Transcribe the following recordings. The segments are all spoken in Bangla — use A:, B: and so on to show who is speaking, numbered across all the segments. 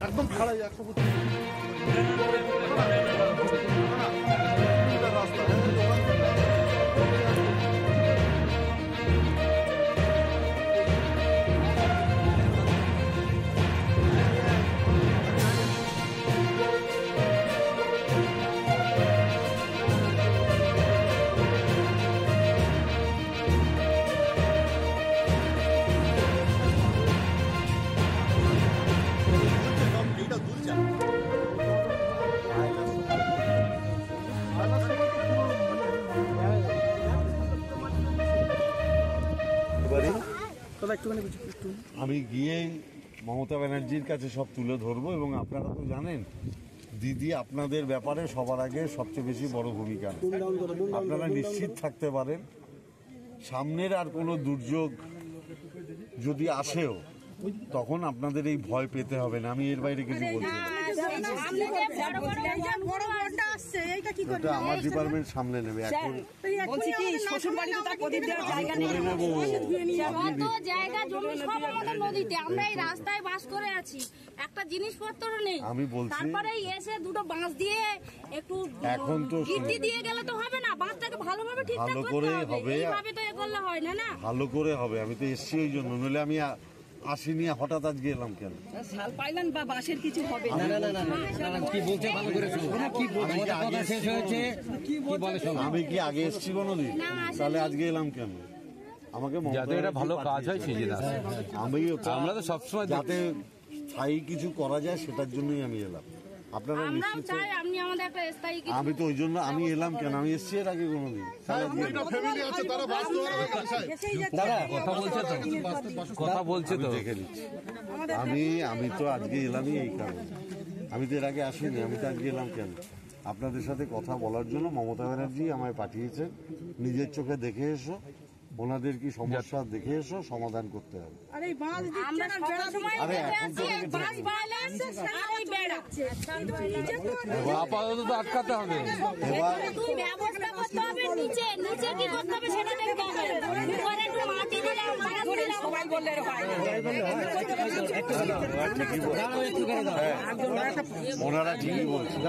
A: একদম খাড়াই 100 রাস্তা আমি গিয়ে মমতা ব্যানার্জির কাছে সব তুলে ধরবো এবং আপনারা তো জানেন দিদি আপনাদের ব্যাপারে সবার আগে সবচেয়ে বেশি বড় ভূমিকা। আপনারা নিশ্চিত থাকতে পারেন সামনের আর কোনো দুর্যোগ যদি আসেও তখন আপনাদের এই ভয় পেতে হবে না। আমি এর বাইরে কিছু বলছি না। আমার ডিপার্টমেন্ট সামলে নেবে। এখন
B: আমরা এই রাস্তায় বাস করে আছি, একটা জিনিসপত্র নেই।
A: আমি বলছি
B: তারপরে এসে দুটো বাঁশ দিয়ে একটু
A: এখন তো
B: গিট্টি দিয়ে গেলে তো হবে না, বাঁশটাকে ভালোভাবে ঠিকঠাক করতে হবে। এইভাবে তো এ করলে হয় না। না
A: ভালো করে হবে। আমি তো এসছি ওই জন্য, নইলে আমি আসিনি। হঠাৎ আজকে এলাম কেন?
C: শাল পাইলেন বা বাঁশের কিছু হবে না।
D: কি বলতে ভালো করে কি কথা শেষ হয়েছে কি বলে
A: আমি কি আগে এসছি কোনোদিন? তাহলে আজকে এলাম কেন? আমাকে
E: যাতে এটা ভালো কাজ হয় সেই জন্য
A: আমি
E: আমরা তো সবসময়
A: যাতে স্থায়ী কিছু করা যায় সেটার জন্যই আমি এলাম। আপনারা
B: আমরাও চাই আপনি আমাদের একটা স্থায়ী কিছু।
A: আমি তো ওই জন্য আমি এলাম কেন? আমি এসছি এর আগে কোনোদিন?
E: কথা বলছে তো
A: দেখে নিচ্ছি। আমি তো আজকে এলামই এই কারণে। আমি তো এর আগে আসিনি। আমি তো আজকে এলাম কেন? আপনাদের সাথে কথা বলার জন্য মমতা ব্যানার্জি আমায় পাঠিয়েছেন। নিজের চোখে দেখে এসো, ওনাদের কি সমস্যা দেখে এসো, সমাধান করতে হবে।
E: আপাতত তো আটকাতে হবে।
A: এবার ওনারা ঠিকই বলছেন।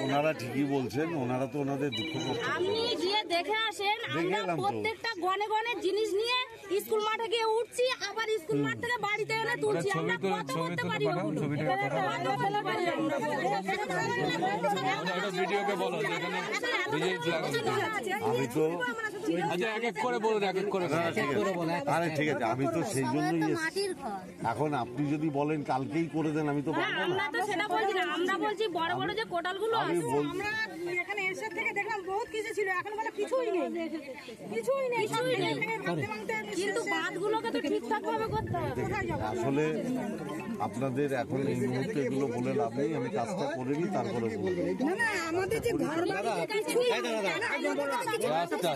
A: ওনারা ঠিকই বলছেন। ওনারা তো ওনাদের দুঃখ করছেন।
B: আপনি গিয়ে দেখে আসেন। আমরা প্রত্যেকটা গনে গনে জিনিস নিয়ে স্কুল মাঠে গিয়ে উঠছি, আবার স্কুল মাঠ থেকে বাড়িতে এনে তুলছি। আমরা কত করতে পারি?
E: ভিডিওকে বলো যেখানে
A: আমি তো
E: আচ্ছা এক এক করে বলুন, এক এক করে।
A: আরে ঠিক আছে, আমি তো সেই জন্যই এখন আপনি যদি বলেন কালকেই করে দেন আমি তো পারবো না।
B: আমরা তো সেটা বলছি না, আমরা বলছি বড় বড় যে কোটালগুলো
A: আমি
B: আছে।
A: বলছি
C: এখানে এসে থেকে দেখলাম বহুত কিছু ছিল, এখন বলে কিছুই নেই।
B: কিন্তু বাঁধগুলোকে তো ঠিকঠাক ভাবে করতে হবে।
A: আসলে আপনাদের এখন এই মুহূর্তে এগুলো বলে লাভ নেই। আমি কাজটা করে নিই, তারপরে বলবো।
C: আমাদের যে ঘর বাড়ি কিছুই
E: আচ্ছা